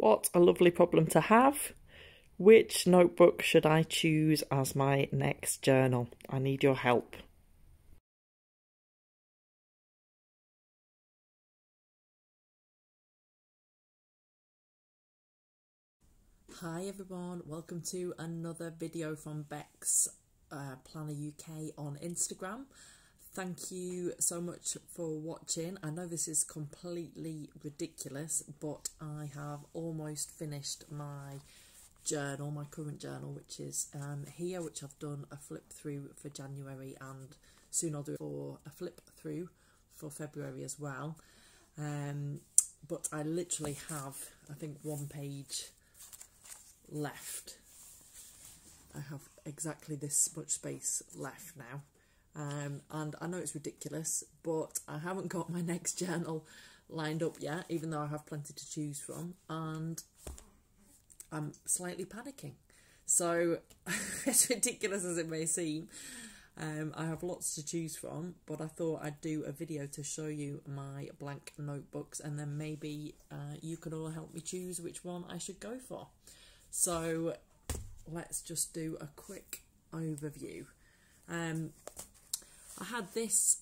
What a lovely problem to have. Which notebook should I choose as my next journal? I need your help. Hi everyone, welcome to another video from Beck's Planner UK on Instagram. Thank you so much for watching. I know this is completely ridiculous, but I have almost finished my journal, my current journal, which is here, which I've done a flip through for January, and soon I'll do it for a flip through for February as well. But I literally have, I think, one page left. I have exactly this much space left now, and I know it's ridiculous, but I haven't got my next journal lined up yet, even though I have plenty to choose from, and I'm slightly panicking. So as ridiculous as it may seem, I have lots to choose from, but I thought I'd do a video to show you my blank notebooks, and then maybe you can all help me choose which one I should go for. So let's just do a quick overview. I had this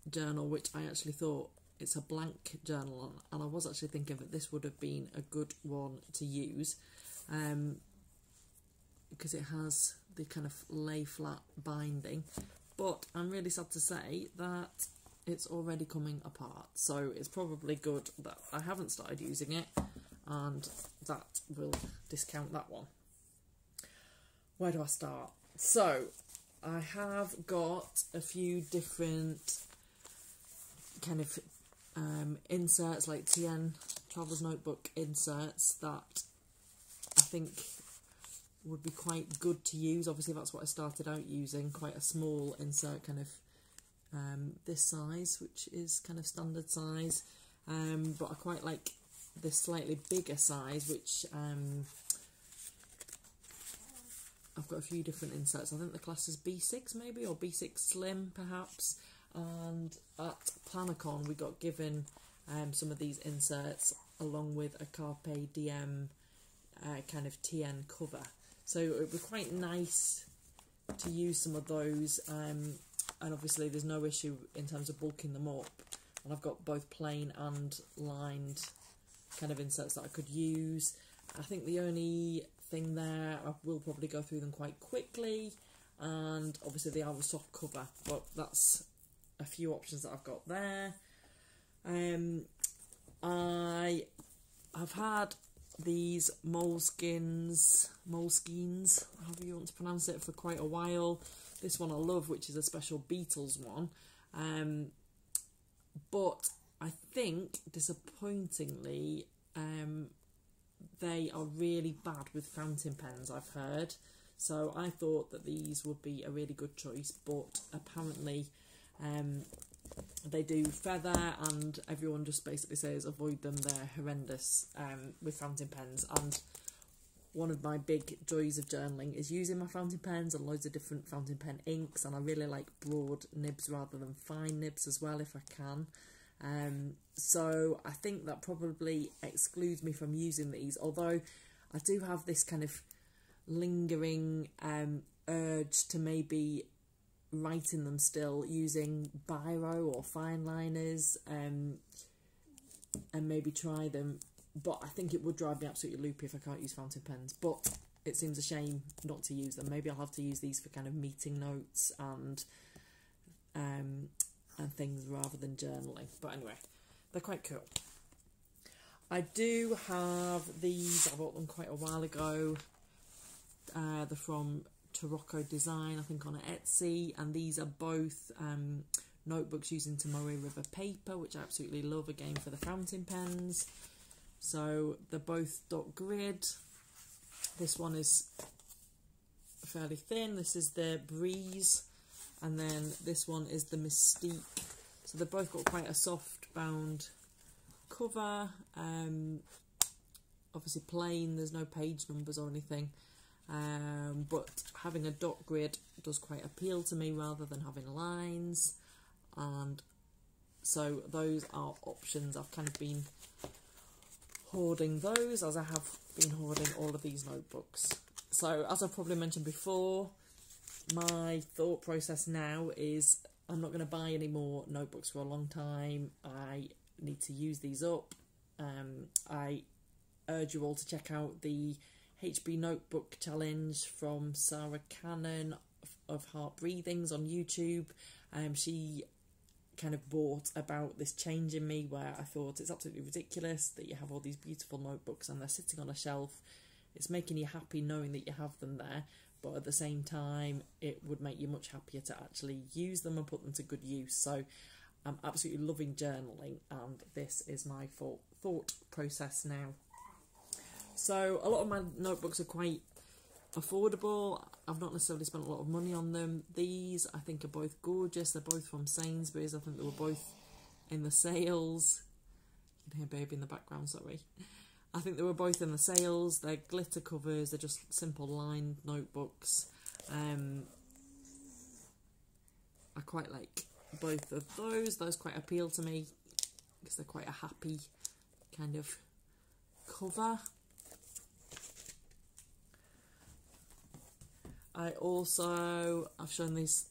journal, which I actually thought it's a blank journal, and I was actually thinking that this would have been a good one to use, because it has the kind of lay flat binding, but I'm really sad to say that it's already coming apart, so it's probably good that I haven't started using it, and that will discount that one. Where do I start? So I have got a few different kind of inserts, like TN Traveller's Notebook inserts, that I think would be quite good to use. Obviously that's what I started out using, quite a small insert, kind of this size, which is kind of standard size, but I quite like this slightly bigger size, which I've got a few different inserts. I think the class is B6 maybe, or B6 Slim perhaps, and at PlannerCon we got given some of these inserts along with a Carpe Diem kind of TN cover, so it would be quite nice to use some of those, and obviously there's no issue in terms of bulking them up, and I've got both plain and lined kind of inserts that I could use. I think the only thing there, I will probably go through them quite quickly, and obviously they are the soft cover, but that's a few options that I've got there. I have had these moleskins, however you want to pronounce it, for quite a while. This one I love, which is a special Beatles one, but I think, disappointingly, they are really bad with fountain pens, I've heard. So I thought that these would be a really good choice, but apparently they do feather, and everyone just basically says avoid them, they're horrendous with fountain pens. And one of my big joys of journaling is using my fountain pens and loads of different fountain pen inks, and I really like broad nibs rather than fine nibs as well if I can. So I think that probably excludes me from using these, although I do have this kind of lingering urge to maybe write in them still using biro or fine liners, and maybe try them, but I think it would drive me absolutely loopy if I can't use fountain pens. But it seems a shame not to use them. Maybe I'll have to use these for kind of meeting notes and things rather than journaling. But anyway, they're quite cool. I do have these, I bought them quite a while ago. They're from Tarocco Design, I think, on Etsy, and these are both notebooks using Tomoe River paper, which I absolutely love, again for the fountain pens. So they're both dot grid. This one is fairly thin, this is the Breeze, and then this one is the Mystique. So they've both got quite a soft bound cover, obviously plain, there's no page numbers or anything, but having a dot grid does quite appeal to me rather than having lines, and so those are options I've kind of been hoarding those, as I have been hoarding all of these notebooks. So as I've probably mentioned before, my thought process now is I'm not going to buy any more notebooks for a long time. I need to use these up. I urge you all to check out the HB Notebook Challenge from Sarra of Heart Breathings on YouTube. She kind of brought about this change in me where I thought it's absolutely ridiculous that you have all these beautiful notebooks and they're sitting on a shelf. It's making you happy knowing that you have them there, but at the same time it would make you much happier to actually use them and put them to good use. So I'm absolutely loving journaling, and this is my thought process now. So a lot of my notebooks are quite affordable. I've not necessarily spent a lot of money on them. These I think are both gorgeous. They're both from Sainsbury's. I think they were both in the sales. You can hear baby in the background, sorry. I think they were both in the sales. They're glitter covers. They're just simple lined notebooks. I quite like both of those. Those quite appeal to me because they're quite a happy kind of cover. I've shown these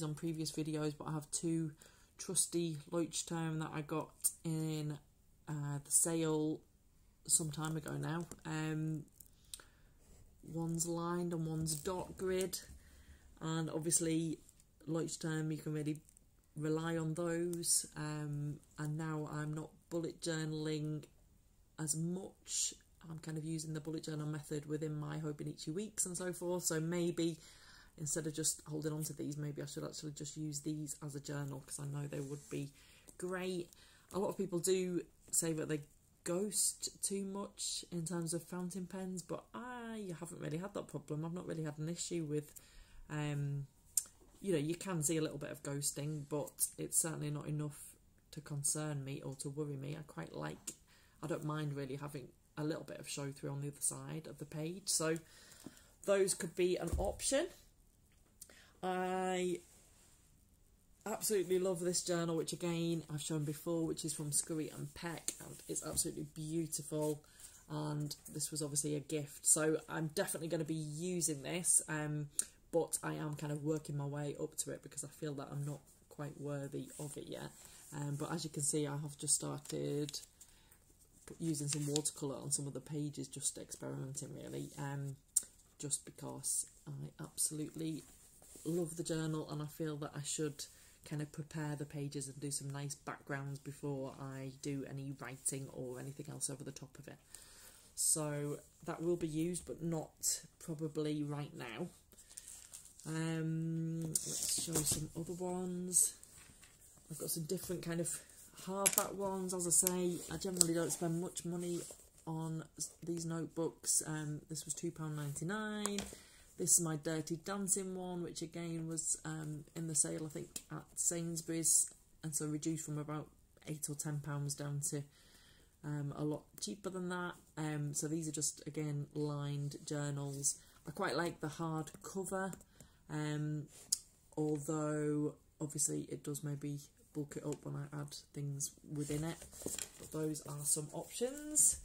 on previous videos, but I have two trusty Leuchtturm that I got in the sale some time ago now. One's lined and one's dot grid, and obviously Leuchtturm, you can really rely on those, and now I'm not bullet journaling as much. I'm kind of using the bullet journal method within my Hobonichi weeks and so forth, so maybe instead of just holding on to these, maybe I should actually just use these as a journal, because I know they would be great. A lot of people do say that they ghost too much in terms of fountain pens, but I haven't really had that problem. I've not really had an issue with, you know, you can see a little bit of ghosting, but it's certainly not enough to concern me or to worry me. I don't mind really having a little bit of show through on the other side of the page, so those could be an option. I absolutely love this journal, which again I've shown before, which is from Scurry and Peck, and it's absolutely beautiful, and this was obviously a gift, so I'm definitely going to be using this, but I am kind of working my way up to it because I feel that I'm not quite worthy of it yet. But as you can see, I have just started using some watercolour on some of the pages, just experimenting really, just because I absolutely love the journal, and I feel that I should kind of prepare the pages and do some nice backgrounds before I do any writing or anything else over the top of it. So that will be used, but not probably right now. Let's show some other ones. I've got some different kind of hardback ones. As I say, I generally don't spend much money on these notebooks. This was £2.99. This is my Dirty Dancing one, which again was in the sale, I think, at Sainsbury's, and so reduced from about £8 or £10 down to a lot cheaper than that. So these are just, again, lined journals. I quite like the hard cover, although obviously it does maybe bulk it up when I add things within it, but those are some options.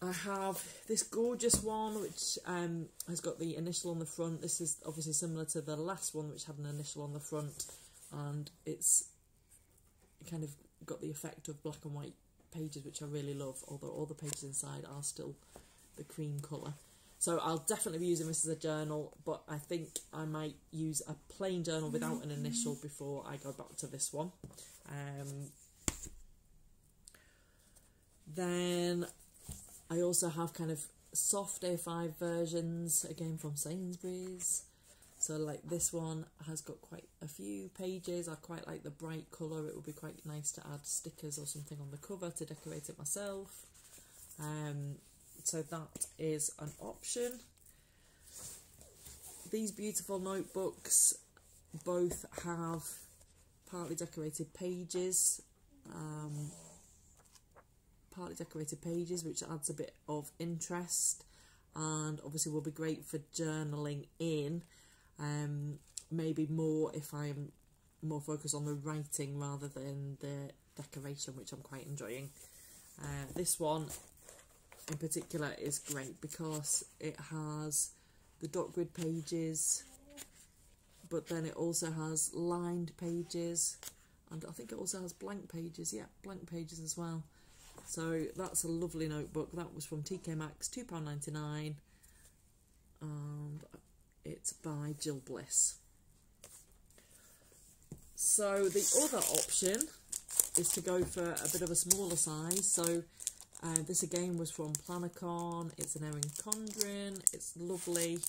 I have this gorgeous one which has got the initial on the front. This is obviously similar to the last one, which had an initial on the front, and it's kind of got the effect of black and white pages, which I really love, although all the pages inside are still the cream colour. So I'll definitely be using this as a journal, but I think I might use a plain journal without an initial before I go back to this one. Then I also have kind of soft A5 versions, again from Sainsbury's. So like this one has got quite a few pages. I quite like the bright colour. It would be quite nice to add stickers or something on the cover to decorate it myself. So that is an option. These beautiful notebooks both have partly decorated pages, which adds a bit of interest, and obviously will be great for journaling in. Maybe more if I'm more focused on the writing rather than the decoration, which I'm quite enjoying. This one in particular is great because it has the dot grid pages, but then it also has lined pages, and I think it also has blank pages. Yeah, blank pages as well. So that's a lovely notebook. That was from TK Maxx, £2.99, and it's by Jill Bliss. So the other option is to go for a bit of a smaller size. So this again was from PlannerCon. It's an Erin Condren. It's lovely.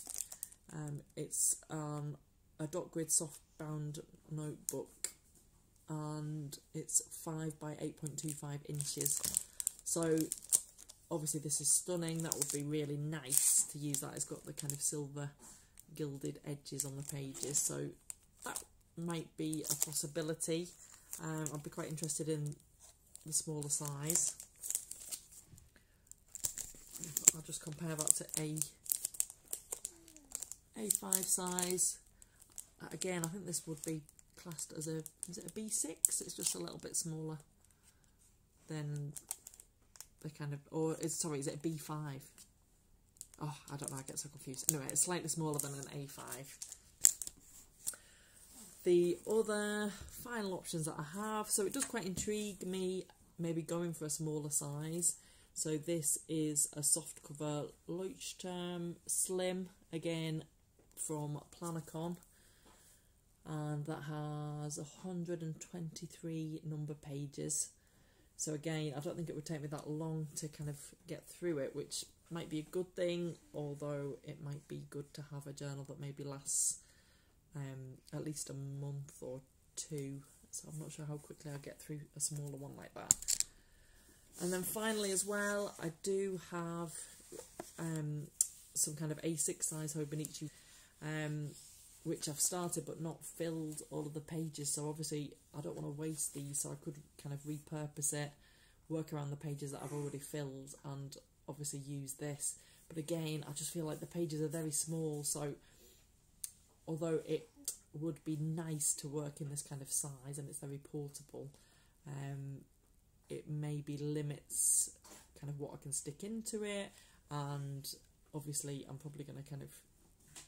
It's a dot grid soft bound notebook, and it's 5 by 8.25 inches. So obviously this is stunning. That would be really nice to use that. It's got the kind of silver gilded edges on the pages, so that might be a possibility. I'd be quite interested in the smaller size. I'll just compare that to A5 size. Again, I think this would be classed as a, is it a B6? It's just a little bit smaller than the kind of, or is, sorry, is it a B5? Oh, I don't know, I get so confused. Anyway, it's slightly smaller than an A5. The other final options that I have, so it does quite intrigue me, maybe going for a smaller size. So this is a soft cover Leuchtturm Slim, again from PlannerCon, and that has 123 number pages. So again, I don't think it would take me that long to kind of get through it, which might be a good thing, although it might be good to have a journal that maybe lasts at least a month or two. So I'm not sure how quickly I'll get through a smaller one like that. And then finally as well, I do have some kind of A6 size Hobonichi, which I've started but not filled all of the pages. So obviously I don't want to waste these, so I could kind of repurpose it, work around the pages that I've already filled, and obviously use this. But again, I just feel like the pages are very small, so although it would be nice to work in this kind of size and it's very portable, it maybe limits kind of what I can stick into it, and obviously I'm probably going to kind of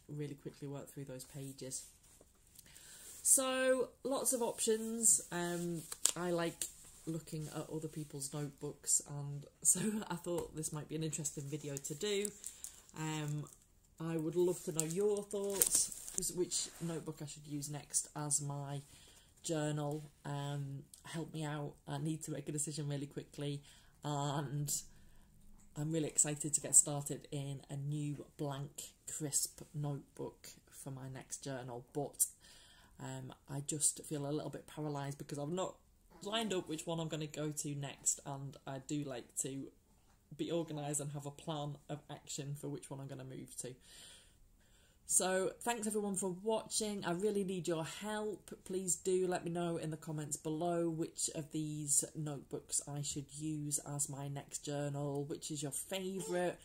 really quickly work through those pages. So lots of options. I like looking at other people's notebooks, and so I thought this might be an interesting video to do. I would love to know your thoughts, which notebook I should use next as my journal. Help me out. I need to make a decision really quickly, and I'm really excited to get started in a new blank crisp notebook for my next journal, but I just feel a little bit paralysed because I've not lined up which one I'm going to go to next, and I do like to be organised and have a plan of action for which one I'm going to move to. So thanks everyone for watching. I really need your help. Please do let me know in the comments below which of these notebooks I should use as my next journal. Which is your favourite?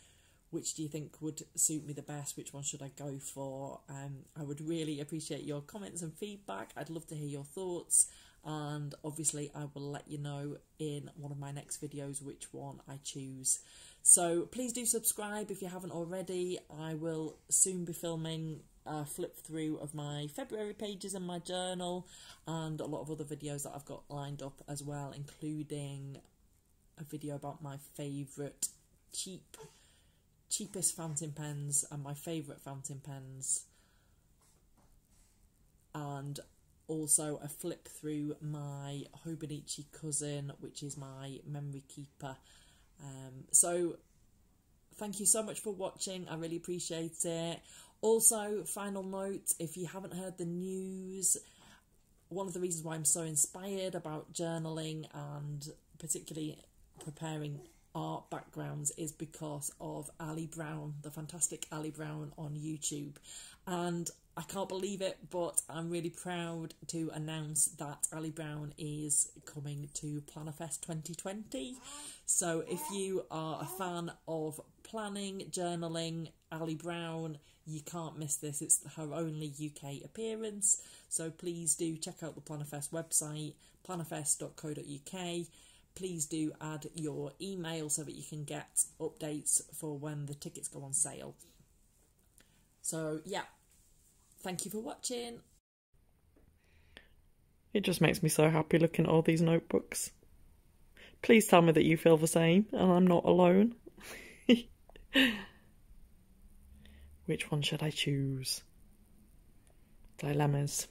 Which do you think would suit me the best? Which one should I go for? I would really appreciate your comments and feedback. I'd love to hear your thoughts, and obviously I will let you know in one of my next videos which one I choose. So please do subscribe if you haven't already. I will soon be filming a flip through of my February pages in my journal, and a lot of other videos that I've got lined up as well, including a video about my favourite cheapest fountain pens and my favourite fountain pens, and also a flip through my Hobonichi cousin, which is my memory keeper. So thank you so much for watching. I really appreciate it. Also, final note, if you haven't heard the news, one of the reasons why I'm so inspired about journaling and particularly preparing art backgrounds is because of Ali Brown, the fantastic Ali Brown on YouTube. And I can't believe it, but I'm really proud to announce that Ali Brown is coming to PlannerFest 2020. So if you are a fan of planning, journaling, Ali Brown, you can't miss this. It's her only UK appearance. So please do check out the PlannerFest website, plannerfest.co.uk. please do add your email so that you can get updates for when the tickets go on sale. So yeah, thank you for watching. It just makes me so happy looking at all these notebooks. Please tell me that you feel the same and I'm not alone. Which one should I choose? Dilemmas.